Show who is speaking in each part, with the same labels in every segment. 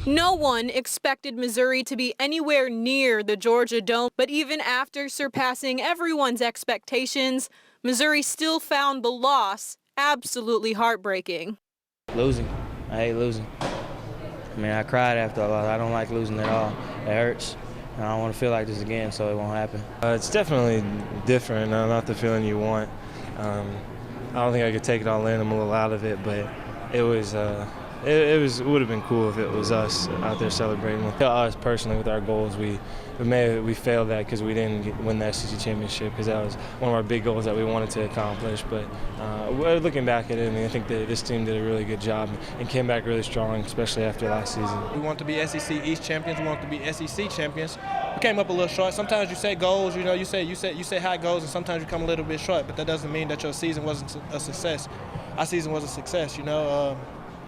Speaker 1: No one expected Missouri to be anywhere near the Georgia Dome, but even after surpassing everyone's expectations, Missouri still found the loss absolutely heartbreaking.
Speaker 2: Losing. I hate losing. I mean, I cried after a loss. I don't like losing at all. It hurts. And I don't want to feel like this again, so it won't happen.
Speaker 3: It's definitely different, not the feeling you want. I don't think I could take it all in. I'm a little out of it, but it was. It would have been cool if it was us out there celebrating. Us personally with our goals, we failed that because we didn't win the SEC championship, because that was one of our big goals that we wanted to accomplish. But looking back at it, I mean, I think that this team did a really good job and came back really strong, especially after last season.
Speaker 4: We want to be SEC East champions. We want to be SEC champions. We came up a little short. Sometimes you set goals, you say high goals, and sometimes you come a little bit short. But that doesn't mean that your season wasn't a success. Our season was a success.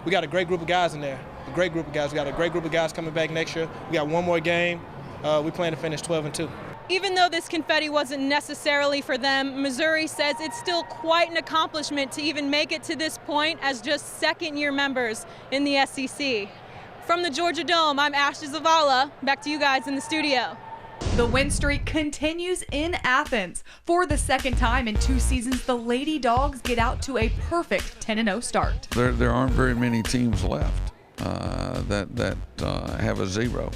Speaker 4: We got a great group of guys in there, a great group of guys. We got a great group of guys coming back next year. We got one more game. We plan to finish 12-2.
Speaker 1: Even though this confetti wasn't necessarily for them, Missouri says it's still quite an accomplishment to even make it to this point as just second-year members in the SEC. From the Georgia Dome, I'm Ashley Zavala. Back to you guys in the studio.
Speaker 5: The win streak continues in Athens. For the second time in 2 seasons, the Lady Dogs get out to a perfect 10-0 start.
Speaker 6: There aren't very many teams left that have a 0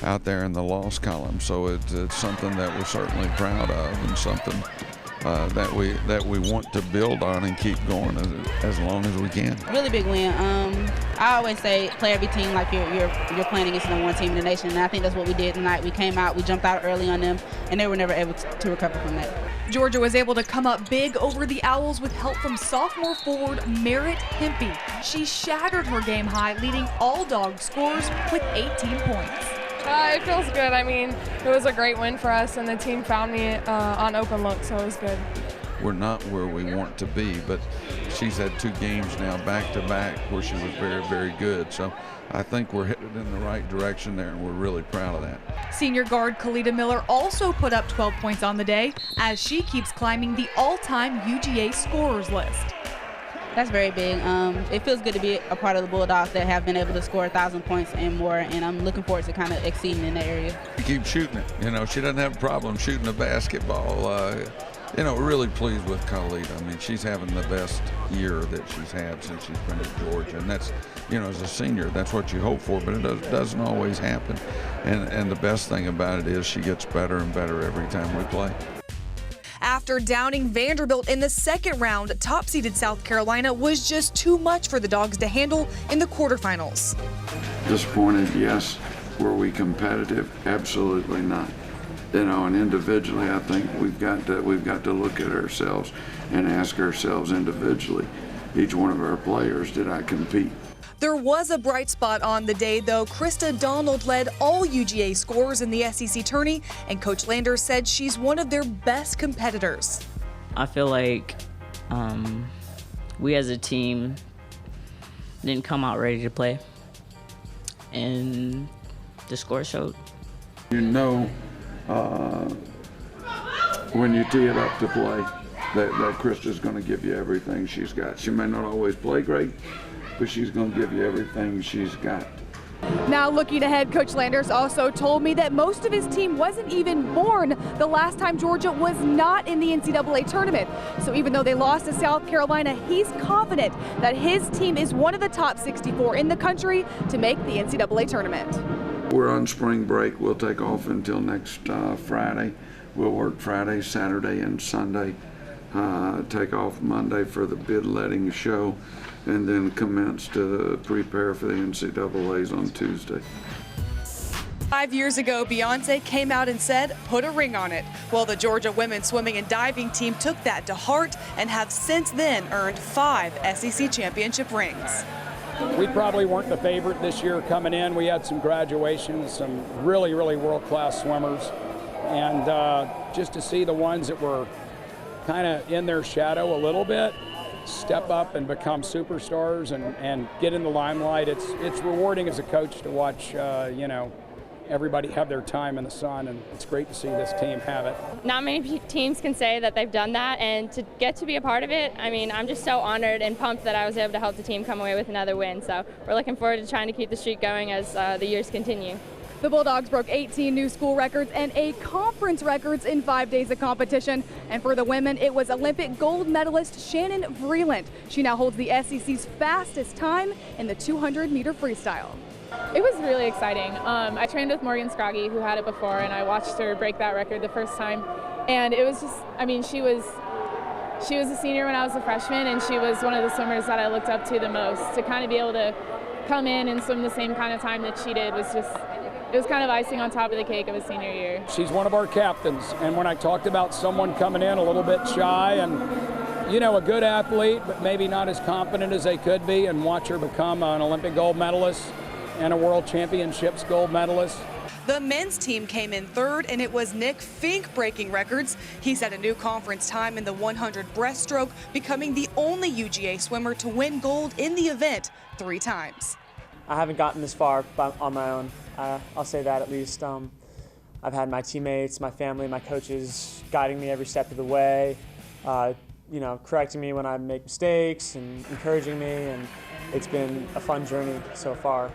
Speaker 6: out there in the loss column, so it's something that we're certainly proud of, and something that we want to build on and keep going as long as we can.
Speaker 7: Really big win. I always say play every team like you're playing against the number 1 team in the nation, and I think that's what we did tonight. We came out, we jumped out early on them, and they were never able to recover from that.
Speaker 5: Georgia was able to come up big over the Owls with help from sophomore forward Merritt Hempy. She shattered her game high, leading all dog scores with 18 points.
Speaker 8: It feels good. I mean, it was a great win for us, and the team found me on open look, so it was good.
Speaker 6: We're not where we want to be, but she's had 2 games now back-to-back where she was very, very good. So I think we're headed in the right direction there, and we're really proud of that.
Speaker 5: Senior guard Kalita Miller also put up 12 points on the day as she keeps climbing the all-time UGA scorers list.
Speaker 7: That's very big. It feels good to be a part of the Bulldogs that have been able to score 1,000 points and more, and I'm looking forward to kind of exceeding in that area.
Speaker 6: Keep shooting it. She doesn't have a problem shooting the basketball. We're really pleased with Kalita. I mean, she's having the best year that she's had since she's been at Georgia, and that's, as a senior, that's what you hope for, but it doesn't always happen. And the best thing about it is she gets better and better every time we play.
Speaker 5: After downing Vanderbilt in the second round, top-seeded South Carolina was just too much for the Dogs to handle in the quarterfinals.
Speaker 9: Disappointed, yes. Were we competitive? Absolutely not. And individually, I think we've got to look at ourselves and ask ourselves individually, each one of our players, did I compete?
Speaker 5: There was a bright spot on the day, though. Krista Donald led all UGA scorers in the SEC tourney, and Coach Landers said she's one of their best competitors.
Speaker 10: I feel like we as a team didn't come out ready to play, and the score showed.
Speaker 9: When you tee it up to play, that Krista's going to give you everything she's got. She may not always play great, but she's going to give you everything she's got.
Speaker 5: Now looking ahead, Coach Landers also told me that most of his team wasn't even born the last time Georgia was not in the NCAA tournament. So even though they lost to South Carolina, he's confident that his team is one of the top 64 in the country to make the NCAA tournament.
Speaker 9: We're on spring break. We'll take off until next Friday. We'll work Friday, Saturday, and Sunday. Take off Monday for the bid letting show, and then commence to prepare for the NCAAs on Tuesday.
Speaker 5: 5 years ago, Beyonce came out and said, "Put a ring on it." Well, the Georgia women's swimming and diving team took that to heart and have since then earned 5 SEC championship rings.
Speaker 11: We probably weren't the favorite this year coming in. We had some graduations, some really, really world-class swimmers. And just to see the ones that were kind of in their shadow a little bit step up and become superstars and get in the limelight, it's rewarding as a coach to watch, everybody have their time in the sun, and it's great to see this team have it.
Speaker 12: Not many teams can say that they've done that, and to get to be a part of it, I mean, I'm just so honored and pumped that I was able to help the team come away with another win. So we're looking forward to trying to keep the streak going as the years continue.
Speaker 5: The Bulldogs broke 18 new school records and 8 conference records in 5 days of competition. And for the women, it was Olympic gold medalist Shannon Vreeland. She now holds the SEC's fastest time in the 200-meter freestyle.
Speaker 13: It was really exciting. I trained with Morgan Scroggy, who had it before, and I watched her break that record the first time. And it was just, I mean, she was a senior when I was a freshman, and she was one of the swimmers that I looked up to the most. To kind of be able to come in and swim the same kind of time that she did was just, it was kind of icing on top of the cake of a senior year.
Speaker 11: She's one of our captains, and when I talked about someone coming in a little bit shy and, you know, a good athlete, but maybe not as confident as they could be, and watch her become an Olympic gold medalist and a World Championships gold medalist.
Speaker 14: The men's team came in third, and it was Nick Fink breaking records. He set a new conference time in the 100 breaststroke, becoming the only UGA swimmer to win gold in the event 3 times.
Speaker 15: I haven't gotten this far on my own. I'll say that at least. I've had my teammates, my family, my coaches guiding me every step of the way, you know, correcting me when I make mistakes and encouraging me, and it's been a fun journey so far.